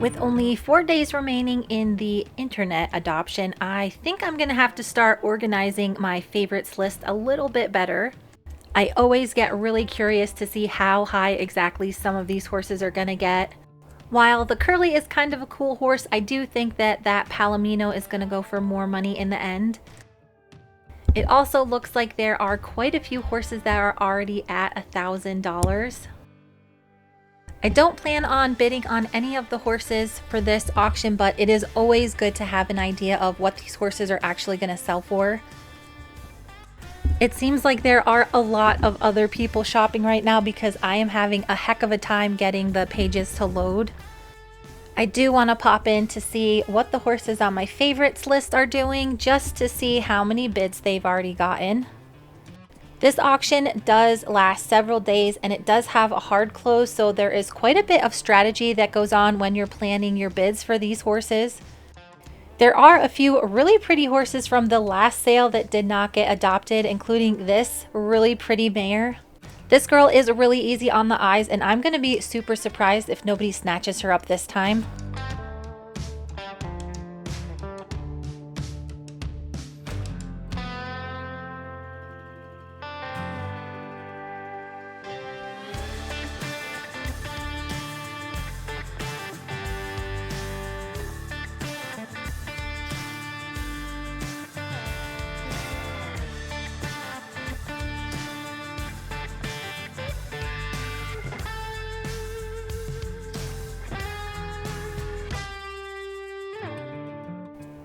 With only 4 days remaining in the internet adoption, I think I'm gonna have to start organizing my favorites list a little bit better. I always get really curious to see how high exactly some of these horses are gonna get. While the Curly is kind of a cool horse, I do think that Palomino is gonna go for more money in the end. It also looks like there are quite a few horses that are already at $1,000. I don't plan on bidding on any of the horses for this auction, but it is always good to have an idea of what these horses are actually going to sell for. It seems like there are a lot of other people shopping right now because I am having a heck of a time getting the pages to load. I do want to pop in to see what the horses on my favorites list are doing, just to see how many bids they've already gotten. This auction does last several days and it does have a hard close, so there is quite a bit of strategy that goes on when you're planning your bids for these horses. There are a few really pretty horses from the last sale that did not get adopted, including this really pretty mare. This girl is really easy on the eyes and I'm going to be super surprised if nobody snatches her up this time.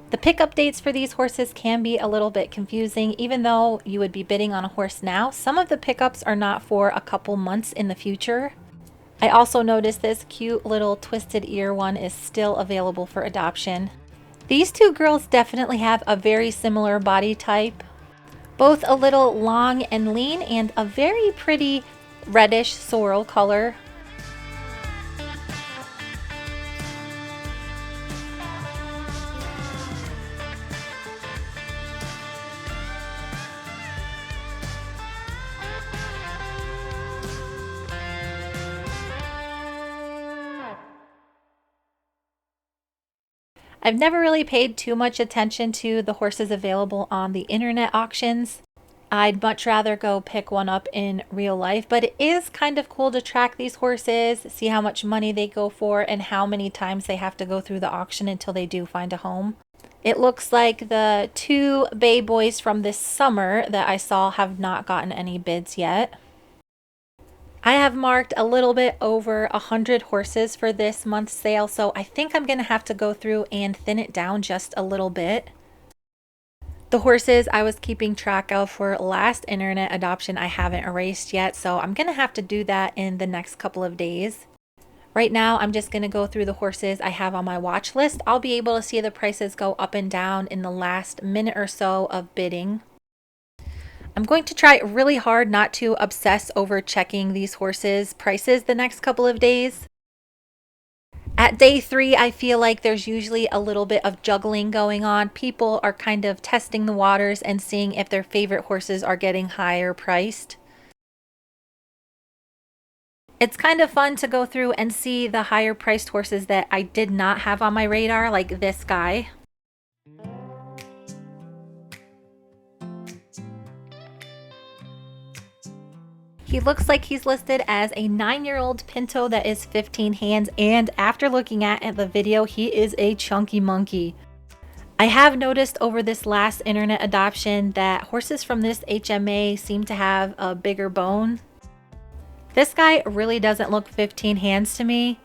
The pickup dates for these horses can be a little bit confusing. Even though you would be bidding on a horse now, some of the pickups are not for a couple months in the future. I also noticed this cute little twisted ear one is still available for adoption. These two girls definitely have a very similar body type. Both a little long and lean and a very pretty reddish sorrel color. I've never really paid too much attention to the horses available on the internet auctions. I'd much rather go pick one up in real life, but it is kind of cool to track these horses, see how much money they go for, and how many times they have to go through the auction until they do find a home. It looks like the two bay boys from this summer that I saw have not gotten any bids yet. I have marked a little bit over 100 horses for this month's sale, so I think I'm going to have to go through and thin it down just a little bit. The horses I was keeping track of for last internet adoption I haven't erased yet, so I'm going to have to do that in the next couple of days. Right now, I'm just going to go through the horses I have on my watch list. I'll be able to see the prices go up and down in the last minute or so of bidding. I'm going to try really hard not to obsess over checking these horses' prices the next couple of days. At day 3, I feel like there's usually a little bit of juggling going on. People are kind of testing the waters and seeing if their favorite horses are getting higher priced. It's kind of fun to go through and see the higher priced horses that I did not have on my radar, like this guy. He looks like he's listed as a 9-year-old Pinto that is 15 hands, and after looking at the video, he is a chunky monkey. I have noticed over this last internet adoption that horses from this HMA seem to have a bigger bone. This guy really doesn't look 15 hands to me.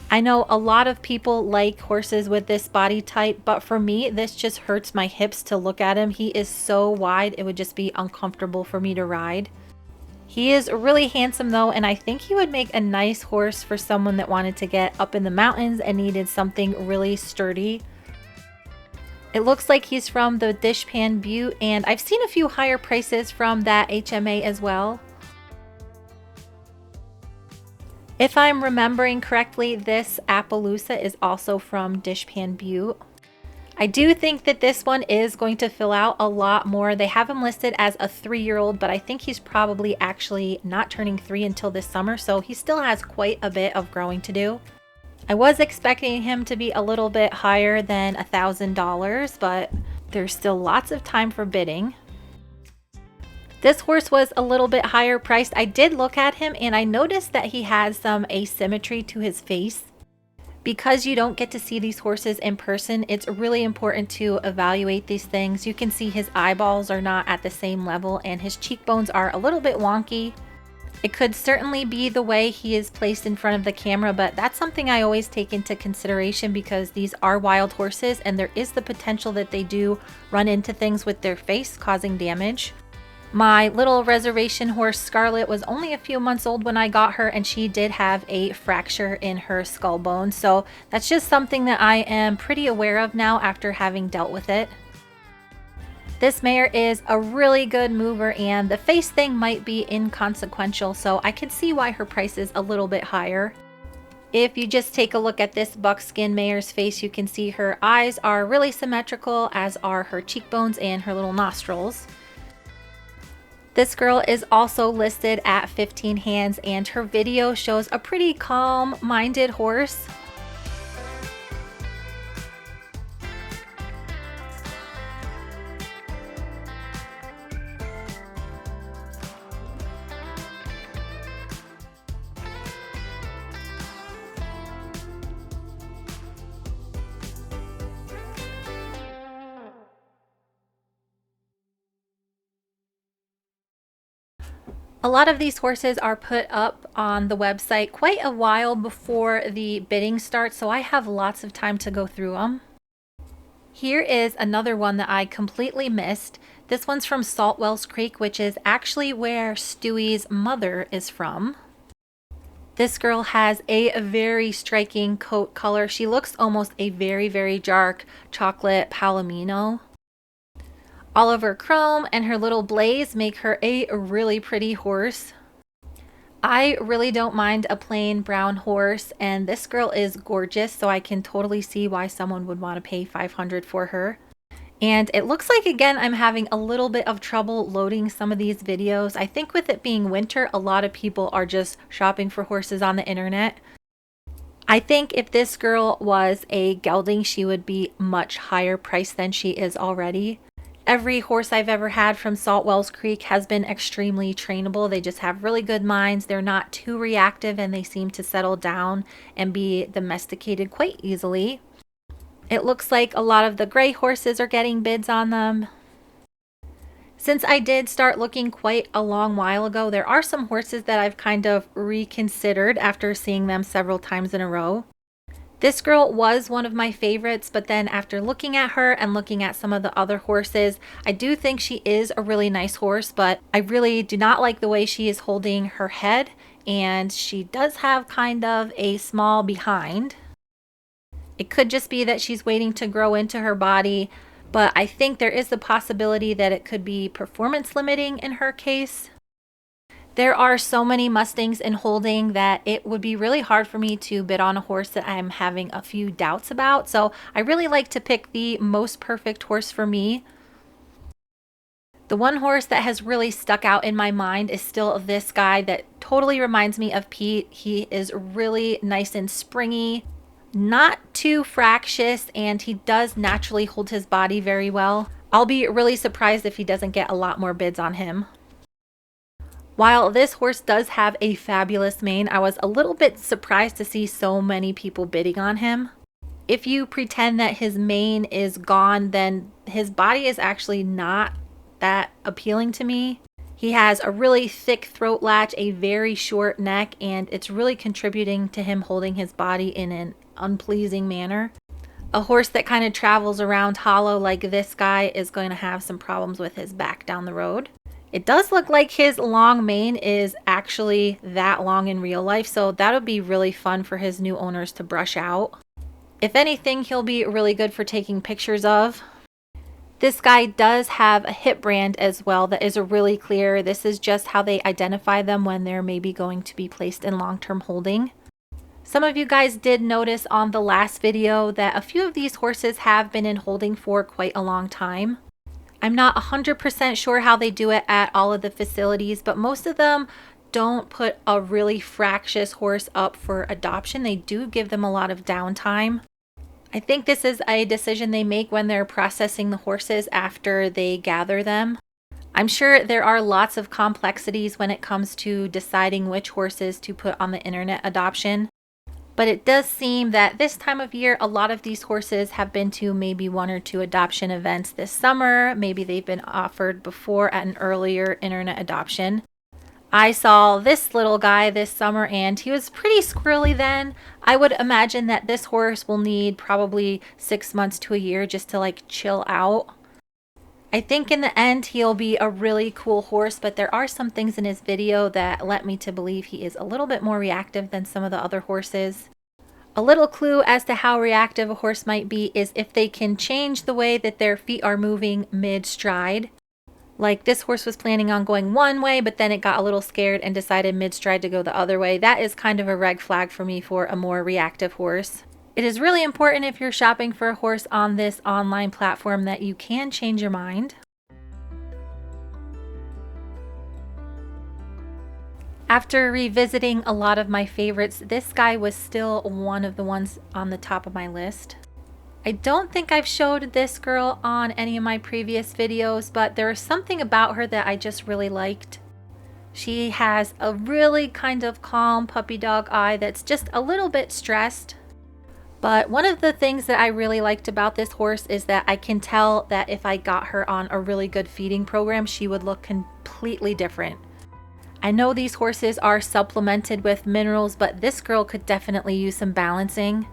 I know a lot of people like horses with this body type, but for me, this just hurts my hips to look at him. He is so wide, it would just be uncomfortable for me to ride. He is really handsome though, and I think he would make a nice horse for someone that wanted to get up in the mountains and needed something really sturdy. It looks like he's from the Dishpan Butte, and I've seen a few higher prices from that HMA as well. If I'm remembering correctly, this Appaloosa is also from Dishpan Butte. I do think that this one is going to fill out a lot more. They have him listed as a 3-year-old, but I think he's probably actually not turning 3 until this summer, so he still has quite a bit of growing to do. I was expecting him to be a little bit higher than $1,000, but there's still lots of time for bidding. This horse was a little bit higher priced. I did look at him and I noticed that he has some asymmetry to his face. Because you don't get to see these horses in person, it's really important to evaluate these things. You can see his eyeballs are not at the same level and his cheekbones are a little bit wonky. It could certainly be the way he is placed in front of the camera, but that's something I always take into consideration because these are wild horses and there is the potential that they do run into things with their face, causing damage. My little reservation horse Scarlet was only a few months old when I got her, and she did have a fracture in her skull bone. So that's just something that I am pretty aware of now after having dealt with it. This mare is a really good mover and the face thing might be inconsequential, so I can see why her price is a little bit higher. If you just take a look at this buckskin mare's face, you can see her eyes are really symmetrical, as are her cheekbones and her little nostrils. This girl is also listed at 15 hands and her video shows a pretty calm-minded horse. A lot of these horses are put up on the website quite a while before the bidding starts, so I have lots of time to go through them. Here is another one that I completely missed. This one's from Saltwells Creek, which is actually where Stewie's mother is from. This girl has a very striking coat color. She looks almost a very, very dark chocolate palomino. Oliver Chrome and her little Blaze make her a really pretty horse. I really don't mind a plain brown horse, and this girl is gorgeous, so I can totally see why someone would want to pay $500 for her. And it looks like, again, I'm having a little bit of trouble loading some of these videos. I think with it being winter, a lot of people are just shopping for horses on the internet. I think if this girl was a gelding, she would be much higher priced than she is already. Every horse I've ever had from Saltwells Creek has been extremely trainable. They just have really good minds. They're not too reactive and they seem to settle down and be domesticated quite easily. It looks like a lot of the gray horses are getting bids on them. Since I did start looking quite a long while ago, there are some horses that I've kind of reconsidered after seeing them several times in a row. This girl was one of my favorites, but then after looking at her and looking at some of the other horses, I do think she is a really nice horse, but I really do not like the way she is holding her head, and she does have kind of a small behind. It could just be that she's waiting to grow into her body, but I think there is the possibility that it could be performance limiting in her case. There are so many Mustangs in holding that it would be really hard for me to bid on a horse that I'm having a few doubts about. So I really like to pick the most perfect horse for me. The one horse that has really stuck out in my mind is still this guy that totally reminds me of Pete. He is really nice and springy, not too fractious, and he does naturally hold his body very well. I'll be really surprised if he doesn't get a lot more bids on him. While this horse does have a fabulous mane, I was a little bit surprised to see so many people bidding on him. If you pretend that his mane is gone, then his body is actually not that appealing to me. He has a really thick throat latch, a very short neck, and it's really contributing to him holding his body in an unpleasing manner. A horse that kind of travels around hollow like this guy is going to have some problems with his back down the road. It does look like his long mane is actually that long in real life, so that'll be really fun for his new owners to brush out. If anything, he'll be really good for taking pictures of. This guy does have a hip brand as well that is really clear. This is just how they identify them when they're maybe going to be placed in long-term holding. Some of you guys did notice on the last video that a few of these horses have been in holding for quite a long time. I'm not 100% sure how they do it at all of the facilities, but most of them don't put a really fractious horse up for adoption. They do give them a lot of downtime. I think this is a decision they make when they're processing the horses after they gather them. I'm sure there are lots of complexities when it comes to deciding which horses to put on the internet adoption. But it does seem that this time of year, a lot of these horses have been to maybe 1 or 2 adoption events this summer. Maybe they've been offered before at an earlier internet adoption. I saw this little guy this summer and he was pretty squirrely then. I would imagine that this horse will need probably 6 months to a year just to like chill out. I think in the end he'll be a really cool horse, but there are some things in his video that led me to believe he is a little bit more reactive than some of the other horses. A little clue as to how reactive a horse might be is if they can change the way that their feet are moving mid-stride. Like this horse was planning on going one way, but then it got a little scared and decided mid-stride to go the other way. That is kind of a red flag for me for a more reactive horse. It is really important if you're shopping for a horse on this online platform that you can change your mind. After revisiting a lot of my favorites, this guy was still one of the ones on the top of my list. I don't think I've showed this girl on any of my previous videos, but there is something about her that I just really liked. She has a really kind of calm puppy dog eye that's just a little bit stressed. But one of the things that I really liked about this horse is that I can tell that if I got her on a really good feeding program, she would look completely different. I know these horses are supplemented with minerals, but this girl could definitely use some balancing.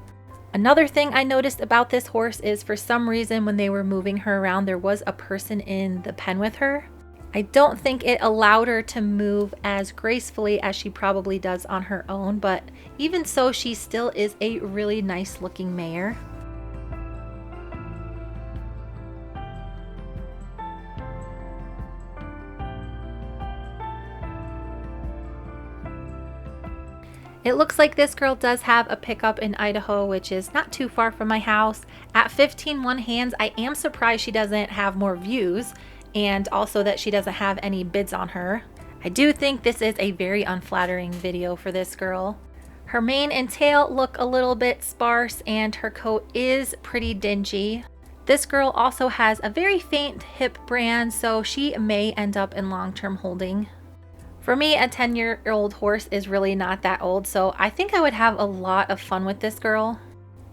Another thing I noticed about this horse is for some reason when they were moving her around, there was a person in the pen with her. I don't think it allowed her to move as gracefully as she probably does on her own, but even so, she still is a really nice looking mare. It looks like this girl does have a pickup in Idaho, which is not too far from my house. At 15 hands, I am surprised she doesn't have more views, and also that she doesn't have any bids on her. I do think this is a very unflattering video for this girl. Her mane and tail look a little bit sparse and her coat is pretty dingy. This girl also has a very faint hip brand, so she may end up in long-term holding. For me, a 10-year-old horse is really not that old, so I think I would have a lot of fun with this girl.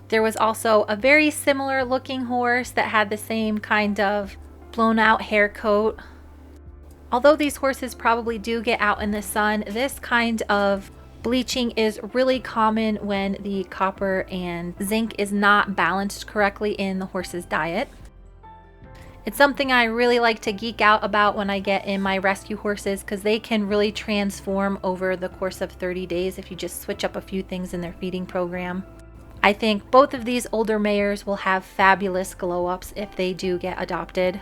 There was also a very similar looking horse that had the same kind of blown out hair coat. Although these horses probably do get out in the sun, this kind of bleaching is really common when the copper and zinc is not balanced correctly in the horse's diet. It's something I really like to geek out about when I get in my rescue horses because they can really transform over the course of 30 days if you just switch up a few things in their feeding program. I think both of these older mares will have fabulous glow-ups if they do get adopted.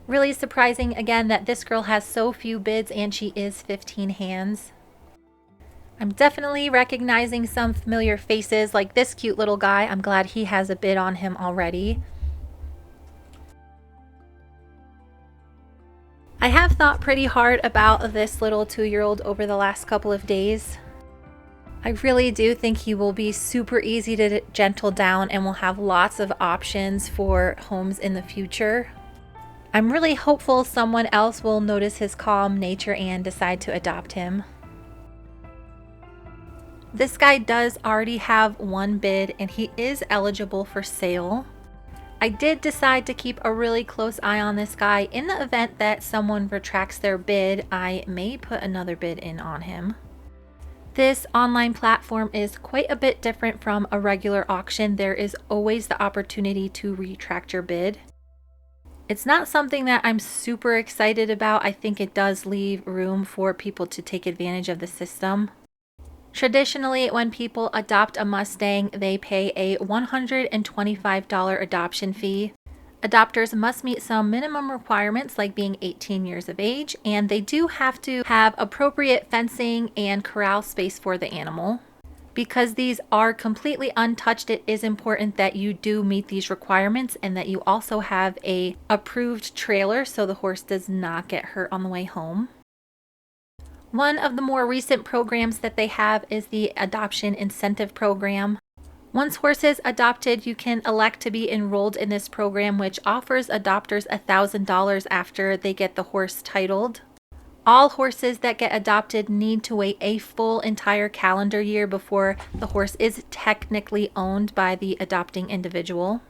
Really surprising again that this girl has so few bids and she is 15 hands. I'm definitely recognizing some familiar faces like this cute little guy. I'm glad he has a bid on him already. I have thought pretty hard about this little 2-year-old over the last couple of days. I really do think he will be super easy to gentle down and will have lots of options for homes in the future. I'm really hopeful someone else will notice his calm nature and decide to adopt him. This guy does already have one bid and he is eligible for sale. I did decide to keep a really close eye on this guy. In the event that someone retracts their bid, I may put another bid in on him. This online platform is quite a bit different from a regular auction. There is always the opportunity to retract your bid. It's not something that I'm super excited about. I think it does leave room for people to take advantage of the system. Traditionally, when people adopt a Mustang, they pay a $125 adoption fee. Adopters must meet some minimum requirements like being 18 years of age, and they do have to have appropriate fencing and corral space for the animal. Because these are completely untouched, it is important that you do meet these requirements and that you also have a approved trailer so the horse does not get hurt on the way home. One of the more recent programs that they have is the Adoption Incentive Program. Once horses adopted, you can elect to be enrolled in this program, which offers adopters $1,000 after they get the horse titled. All horses that get adopted need to wait a full entire calendar year before the horse is technically owned by the adopting individual.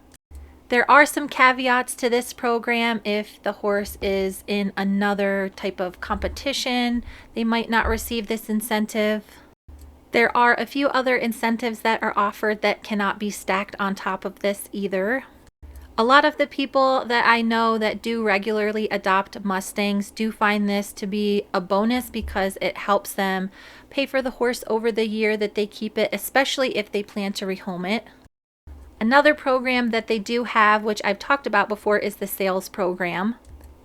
There are some caveats to this program. If the horse is in another type of competition, they might not receive this incentive. There are a few other incentives that are offered that cannot be stacked on top of this either. A lot of the people that I know that do regularly adopt Mustangs do find this to be a bonus because it helps them pay for the horse over the year that they keep it, especially if they plan to rehome it. Another program that they do have, which I've talked about before, is the sales program.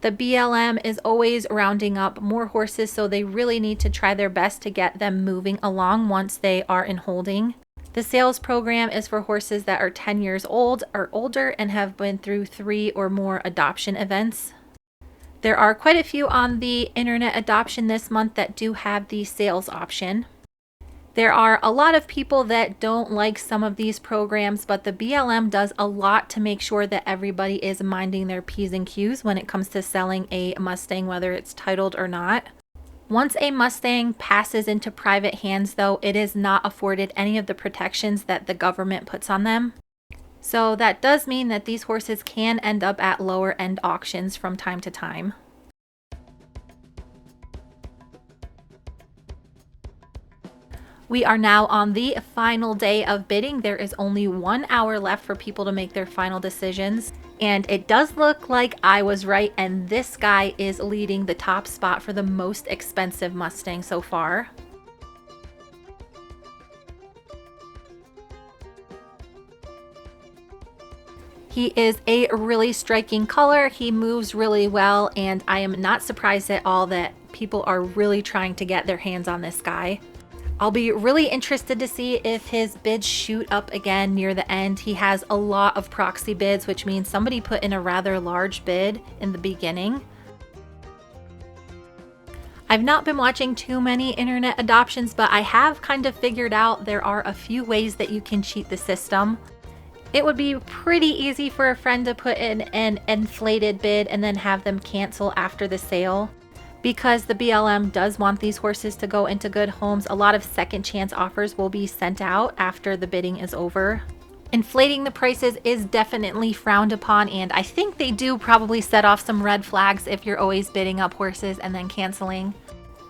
The BLM is always rounding up more horses, so they really need to try their best to get them moving along once they are in holding. The sales program is for horses that are 10 years old or older and have been through 3 or more adoption events. There are quite a few on the internet adoption this month that do have the sales option. There are a lot of people that don't like some of these programs, but the BLM does a lot to make sure that everybody is minding their P's and Q's when it comes to selling a Mustang, whether it's titled or not. Once a Mustang passes into private hands, though, it is not afforded any of the protections that the government puts on them. So that does mean that these horses can end up at lower end auctions from time to time. We are now on the final day of bidding. There is only 1 hour left for people to make their final decisions. And it does look like I was right, and this guy is leading the top spot for the most expensive Mustang so far. He is a really striking color. He moves really well, and I am not surprised at all that people are really trying to get their hands on this guy. I'll be really interested to see if his bids shoot up again near the end. He has a lot of proxy bids, which means somebody put in a rather large bid in the beginning. I've not been watching too many internet adoptions, but I have kind of figured out there are a few ways that you can cheat the system. It would be pretty easy for a friend to put in an inflated bid and then have them cancel after the sale. Because the BLM does want these horses to go into good homes, a lot of second chance offers will be sent out after the bidding is over. Inflating the prices is definitely frowned upon, and I think they do probably set off some red flags if you're always bidding up horses and then canceling.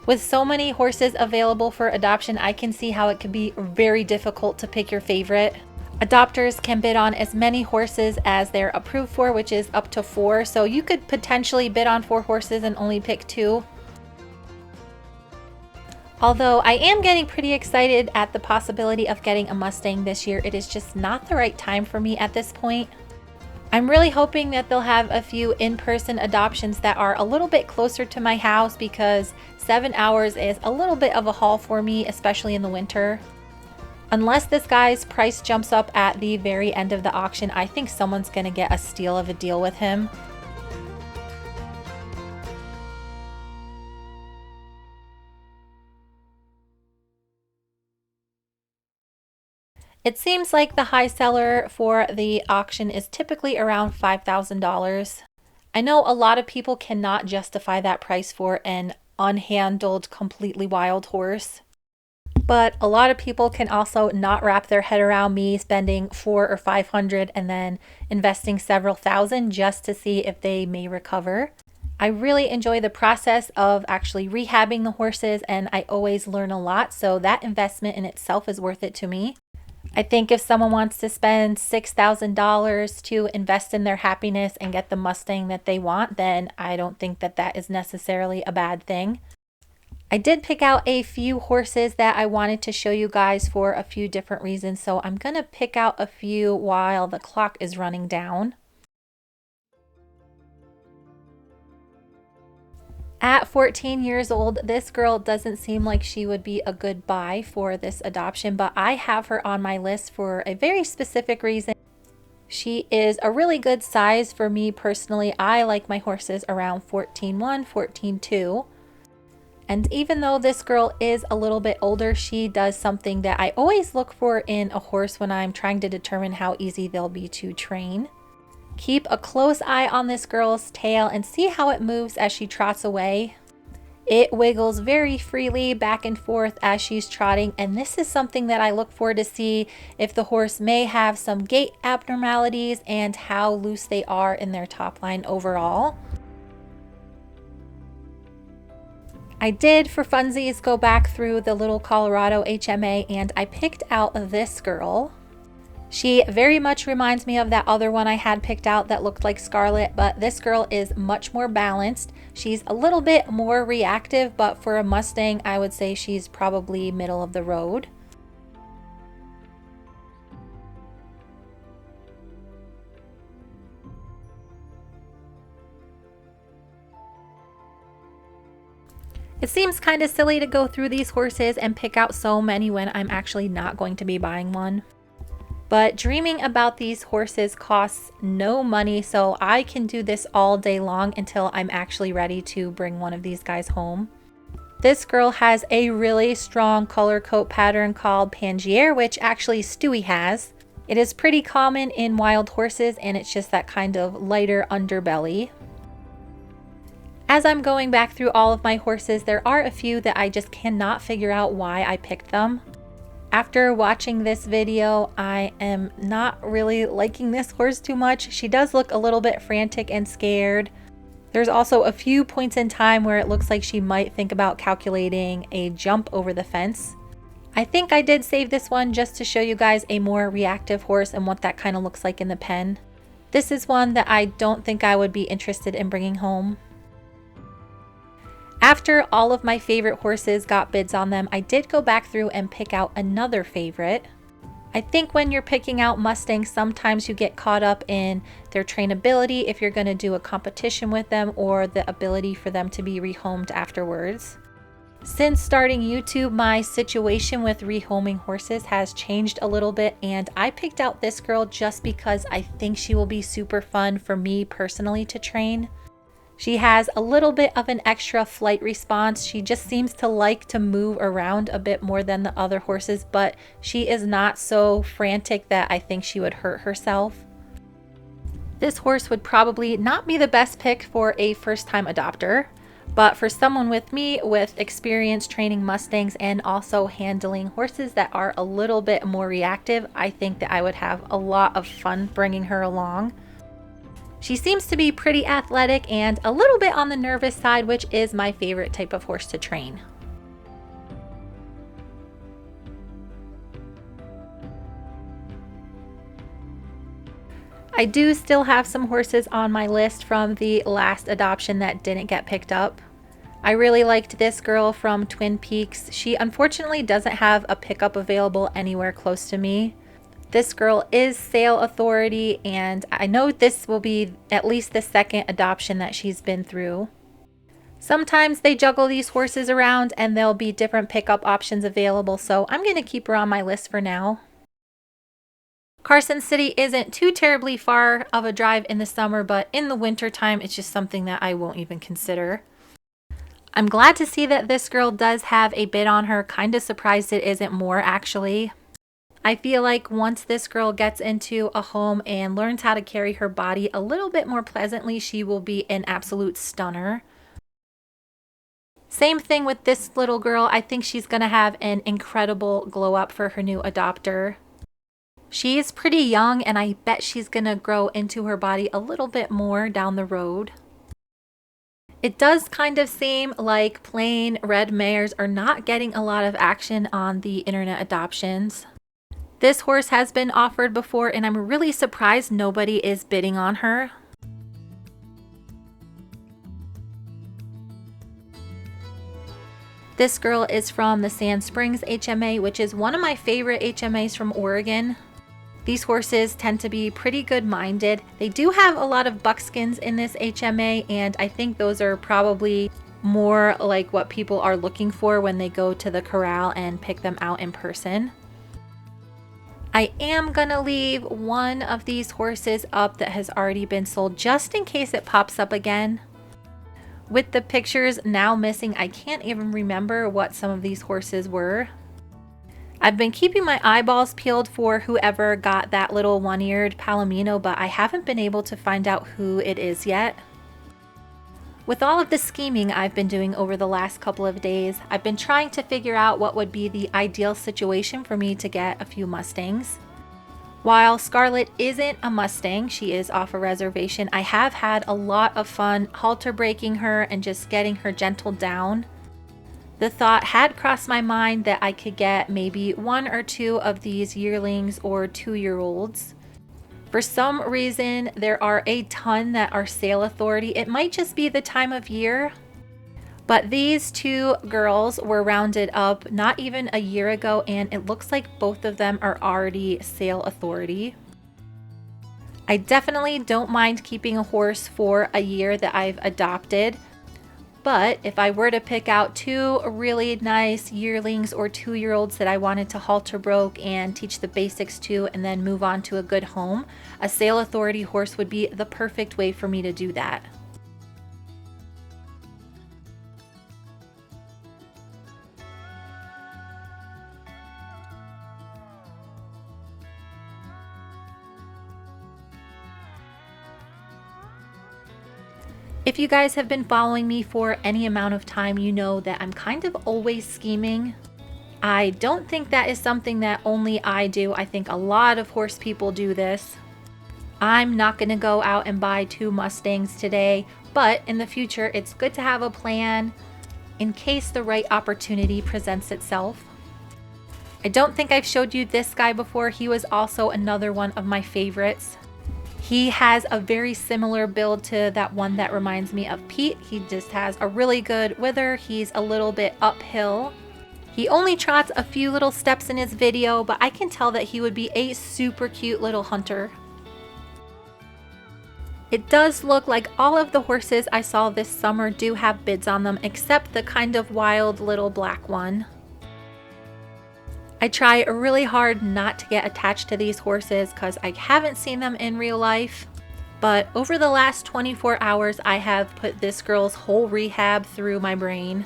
With so many horses available for adoption, I can see how it could be very difficult to pick your favorite. Adopters can bid on as many horses as they're approved for, which is up to 4. So you could potentially bid on 4 horses and only pick 2. Although I am getting pretty excited at the possibility of getting a Mustang this year, it is just not the right time for me at this point. I'm really hoping that they'll have a few in-person adoptions that are a little bit closer to my house, because 7 hours is a little bit of a haul for me, especially in the winter. Unless this guy's price jumps up at the very end of the auction, I think someone's going to get a steal of a deal with him. It seems like the high seller for the auction is typically around $5,000. I know a lot of people cannot justify that price for an unhandled, completely wild horse. But a lot of people can also not wrap their head around me spending $400 or $500 and then investing several thousand just to see if they may recover. I really enjoy the process of actually rehabbing the horses, and I always learn a lot, so that investment in itself is worth it to me. I think if someone wants to spend $6,000 to invest in their happiness and get the Mustang that they want, then I don't think that that is necessarily a bad thing. I did pick out a few horses that I wanted to show you guys for a few different reasons, so I'm going to pick out a few while the clock is running down. At 14 years old, this girl doesn't seem like she would be a good buy for this adoption, but I have her on my list for a very specific reason. She is a really good size for me personally. I like my horses around 14.1, 14.2. And even though this girl is a little bit older, she does something that I always look for in a horse when I'm trying to determine how easy they'll be to train. Keep a close eye on this girl's tail and see how it moves as she trots away. It wiggles very freely back and forth as she's trotting, and this is something that I look for to see if the horse may have some gait abnormalities and how loose they are in their top line overall. I did, for funsies, go back through the Little Colorado HMA and I picked out this girl. She very much reminds me of that other one I had picked out that looked like Scarlet, but this girl is much more balanced. She's a little bit more reactive, but for a Mustang, I would say she's probably middle of the road. It seems kind of silly to go through these horses and pick out so many when I'm actually not going to be buying one. But dreaming about these horses costs no money, so I can do this all day long until I'm actually ready to bring one of these guys home. This girl has a really strong color coat pattern called Pangier, which actually Stewie has. It is pretty common in wild horses, and it's just that kind of lighter underbelly. As I'm going back through all of my horses, there are a few that I just cannot figure out why I picked them. After watching this video, I am not really liking this horse too much. She does look a little bit frantic and scared. There's also a few points in time where it looks like she might think about calculating a jump over the fence. I think I did save this one just to show you guys a more reactive horse and what that kind of looks like in the pen. This is one that I don't think I would be interested in bringing home. After all of my favorite horses got bids on them, I did go back through and pick out another favorite. I think when you're picking out Mustangs, sometimes you get caught up in their trainability if you're going to do a competition with them, or the ability for them to be rehomed afterwards. Since starting YouTube, my situation with rehoming horses has changed a little bit, and I picked out this girl just because I think she will be super fun for me personally to train. She has a little bit of an extra flight response. She just seems to like to move around a bit more than the other horses, but she is not so frantic that I think she would hurt herself. This horse would probably not be the best pick for a first-time adopter, but for someone with me with experience training Mustangs and also handling horses that are a little bit more reactive, I think that I would have a lot of fun bringing her along. She seems to be pretty athletic and a little bit on the nervous side, which is my favorite type of horse to train. I do still have some horses on my list from the last adoption that didn't get picked up. I really liked this girl from Twin Peaks. She unfortunately doesn't have a pickup available anywhere close to me. This girl is sale authority, and I know this will be at least the second adoption that she's been through. Sometimes they juggle these horses around and there'll be different pickup options available, so I'm going to keep her on my list for now. Carson City isn't too terribly far of a drive in the summer, but in the winter time, it's just something that I won't even consider. I'm glad to see that this girl does have a bid on her. Kind of surprised it isn't more, actually. I feel like once this girl gets into a home and learns how to carry her body a little bit more pleasantly, she will be an absolute stunner. Same thing with this little girl. I think she's going to have an incredible glow up for her new adopter. She is pretty young, and I bet she's going to grow into her body a little bit more down the road. It does kind of seem like plain red mares are not getting a lot of action on the internet adoptions. This horse has been offered before, and I'm really surprised nobody is bidding on her. This girl is from the Sand Springs HMA, which is one of my favorite HMAs from Oregon. These horses tend to be pretty good-minded. They do have a lot of buckskins in this HMA, and I think those are probably more like what people are looking for when they go to the corral and pick them out in person. I am gonna leave one of these horses up that has already been sold just in case it pops up again. With the pictures now missing, I can't even remember what some of these horses were. I've been keeping my eyeballs peeled for whoever got that little one-eared Palomino, but I haven't been able to find out who it is yet. With all of the scheming I've been doing over the last couple of days, I've been trying to figure out what would be the ideal situation for me to get a few Mustangs. While Scarlett isn't a Mustang, she is off a reservation, I have had a lot of fun halter breaking her and just getting her gentled down. The thought had crossed my mind that I could get maybe one or two of these yearlings or 2-year-olds. For some reason, there are a ton that are sale authority. It might just be the time of year, but these two girls were rounded up not even a year ago, and it looks like both of them are already sale authority. I definitely don't mind keeping a horse for a year that I've adopted, but if I were to pick out two really nice yearlings or 2-year-olds that I wanted to halter broke and teach the basics to and then move on to a good home, a sale authority horse would be the perfect way for me to do that. If you guys have been following me for any amount of time, you know that I'm kind of always scheming. I don't think that is something that only I do. I think a lot of horse people do this. I'm not going to go out and buy 2 Mustangs today, but in the future it's good to have a plan in case the right opportunity presents itself. I don't think I've showed you this guy before. He was also another one of my favorites. He has a very similar build to that one that reminds me of Pete. He just has a really good wither. He's a little bit uphill. He only trots a few little steps in his video, but I can tell that he would be a super cute little hunter. It does look like all of the horses I saw this summer do have bids on them, except the kind of wild little black one. I try really hard not to get attached to these horses because I haven't seen them in real life. But over the last 24 hours, I have put this girl's whole rehab through my brain.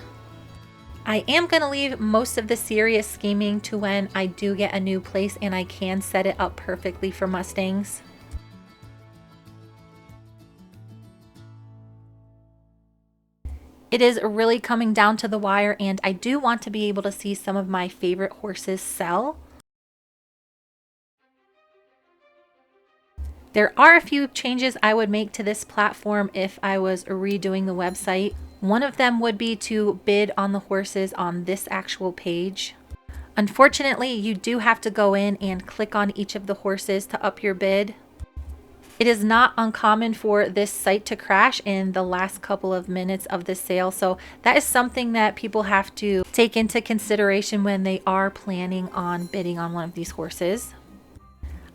I am going to leave most of the serious scheming to when I do get a new place and I can set it up perfectly for Mustangs. It is really coming down to the wire, and I do want to be able to see some of my favorite horses sell. There are a few changes I would make to this platform if I was redoing the website. One of them would be to bid on the horses on this actual page. Unfortunately, you do have to go in and click on each of the horses to up your bid. It is not uncommon for this site to crash in the last couple of minutes of the sale, so that is something that people have to take into consideration when they are planning on bidding on one of these horses.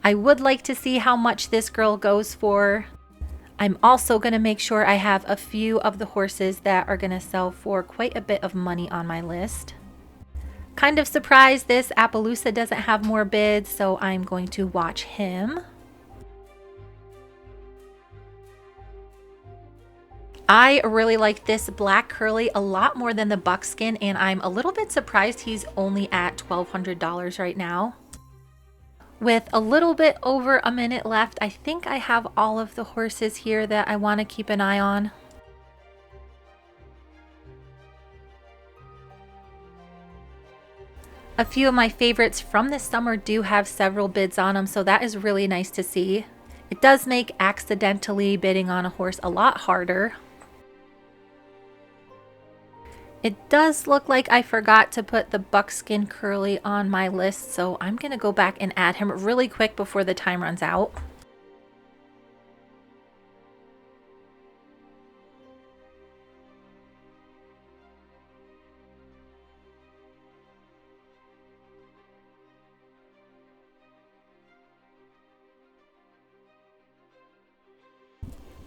I would like to see how much this girl goes for. I'm also going to make sure I have a few of the horses that are going to sell for quite a bit of money on my list. Kind of surprised this Appaloosa doesn't have more bids, so I'm going to watch him. I really like this black curly a lot more than the buckskin, and I'm a little bit surprised he's only at $1,200 right now. With a little bit over a minute left, I think I have all of the horses here that I want to keep an eye on. A few of my favorites from this summer do have several bids on them, so that is really nice to see. It does make accidentally bidding on a horse a lot harder. It does look like I forgot to put the buckskin curly on my list, so I'm going to go back and add him really quick before the time runs out.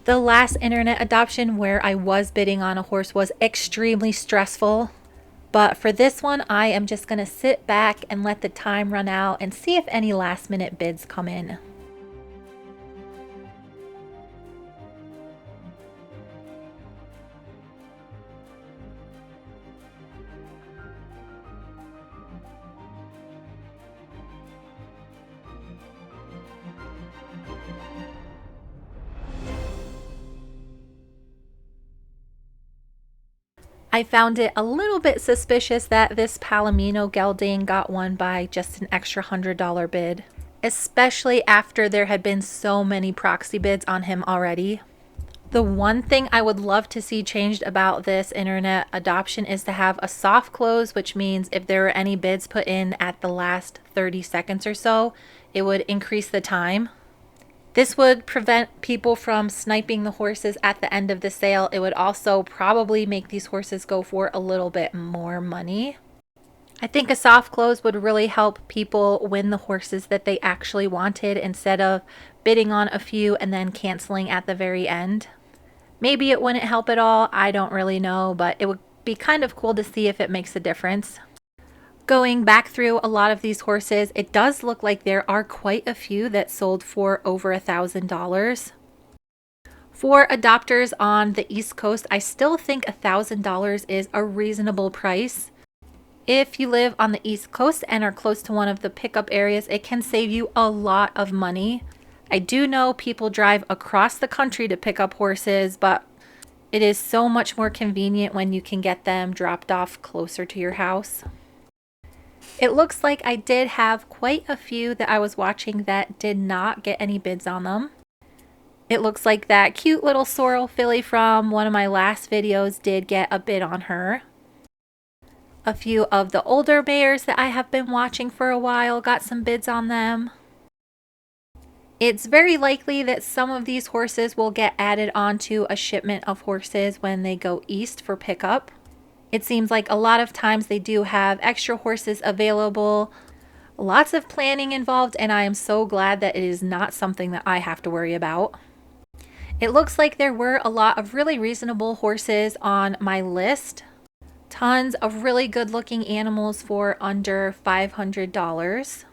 The last internet adoption where I was bidding on a horse was extremely stressful. But for this one, I am just going to sit back and let the time run out and see if any last minute bids come in. I found it a little bit suspicious that this Palomino gelding got won by just an extra $100 bid, especially after there had been so many proxy bids on him already. The one thing I would love to see changed about this internet adoption is to have a soft close, which means if there were any bids put in at the last 30 seconds or so, it would increase the time. This would prevent people from sniping the horses at the end of the sale. It would also probably make these horses go for a little bit more money. I think a soft close would really help people win the horses that they actually wanted instead of bidding on a few and then canceling at the very end. Maybe it wouldn't help at all. I don't really know, but it would be kind of cool to see if it makes a difference. Going back through a lot of these horses, it does look like there are quite a few that sold for over $1,000. For adopters on the East Coast, I still think $1,000 is a reasonable price. If you live on the East Coast and are close to one of the pickup areas, it can save you a lot of money. I do know people drive across the country to pick up horses, but it is so much more convenient when you can get them dropped off closer to your house. It looks like I did have quite a few that I was watching that did not get any bids on them. It looks like that cute little sorrel filly from one of my last videos did get a bid on her. A few of the older mares that I have been watching for a while got some bids on them. It's very likely that some of these horses will get added onto a shipment of horses when they go east for pickup. It seems like a lot of times they do have extra horses available, lots of planning involved, and I am so glad that it is not something that I have to worry about. It looks like there were a lot of really reasonable horses on my list. Tons of really good looking animals for under $500.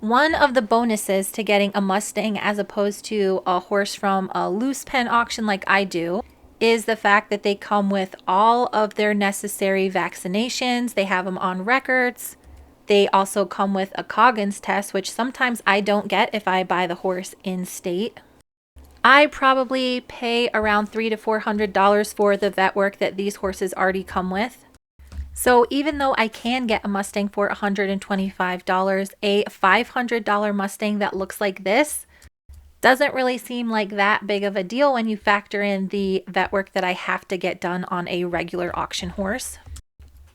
One of the bonuses to getting a Mustang as opposed to a horse from a loose pen auction like I do is the fact that they come with all of their necessary vaccinations. They have them on records. They also come with a Coggins test, which sometimes I don't get if I buy the horse in state. I probably pay around $300 to $400 for the vet work that these horses already come with. So even though I can get a Mustang for $125, a $500 Mustang that looks like this doesn't really seem like that big of a deal when you factor in the vet work that I have to get done on a regular auction horse.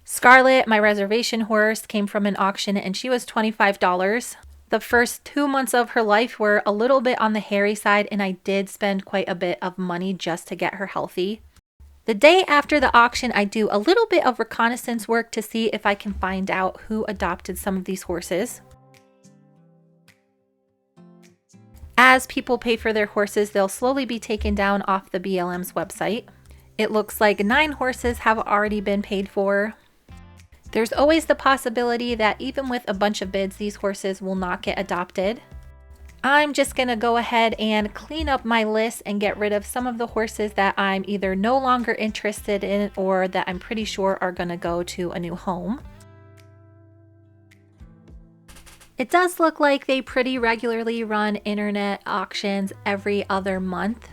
Scarlet, my reservation horse, came from an auction and she was $25. The first 2 months of her life were a little bit on the hairy side and I did spend quite a bit of money just to get her healthy. The day after the auction, I do a little bit of reconnaissance work to see if I can find out who adopted some of these horses. As people pay for their horses, they'll slowly be taken down off the BLM's website. It looks like 9 horses have already been paid for. There's always the possibility that even with a bunch of bids, these horses will not get adopted. I'm just going to go ahead and clean up my list and get rid of some of the horses that I'm either no longer interested in or that I'm pretty sure are going to go to a new home. It does look like they pretty regularly run internet auctions every other month.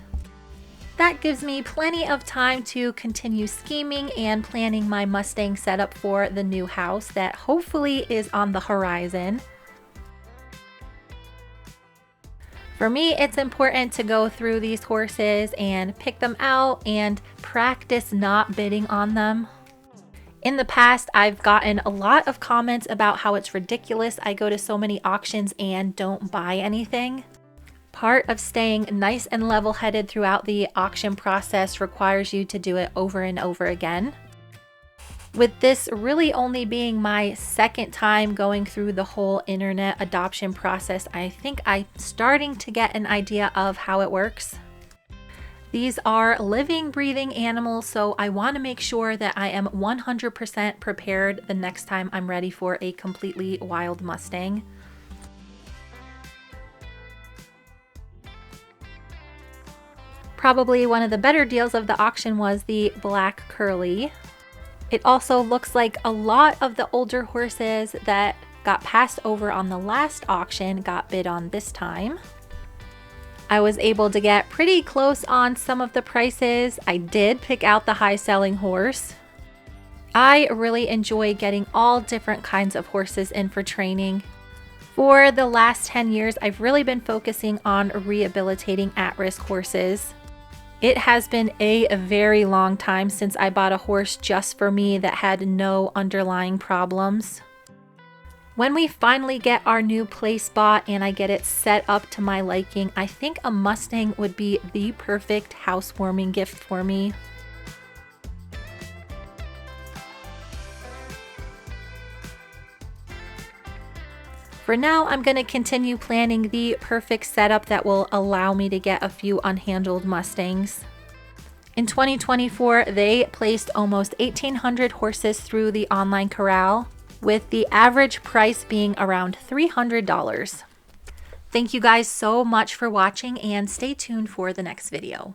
That gives me plenty of time to continue scheming and planning my Mustang setup for the new house that hopefully is on the horizon. For me, it's important to go through these horses and pick them out and practice not bidding on them. In the past, I've gotten a lot of comments about how it's ridiculous I go to so many auctions and don't buy anything. Part of staying nice and level-headed throughout the auction process requires you to do it over and over again. With this really only being my second time going through the whole internet adoption process, I think I'm starting to get an idea of how it works. These are living, breathing animals, so I want to make sure that I am 100% prepared the next time I'm ready for a completely wild Mustang. Probably one of the better deals of the auction was the black curly. It also looks like a lot of the older horses that got passed over on the last auction got bid on this time. I was able to get pretty close on some of the prices. I did pick out the high selling horse. I really enjoy getting all different kinds of horses in for training. For the last 10 years, I've really been focusing on rehabilitating at-risk horses. It has been a very long time since I bought a horse just for me that had no underlying problems. When we finally get our new place bought and I get it set up to my liking, I think a Mustang would be the perfect housewarming gift for me. For now, I'm going to continue planning the perfect setup that will allow me to get a few unhandled Mustangs. In 2024, they placed almost 1,800 horses through the online corral, with the average price being around $300. Thank you guys so much for watching, and stay tuned for the next video.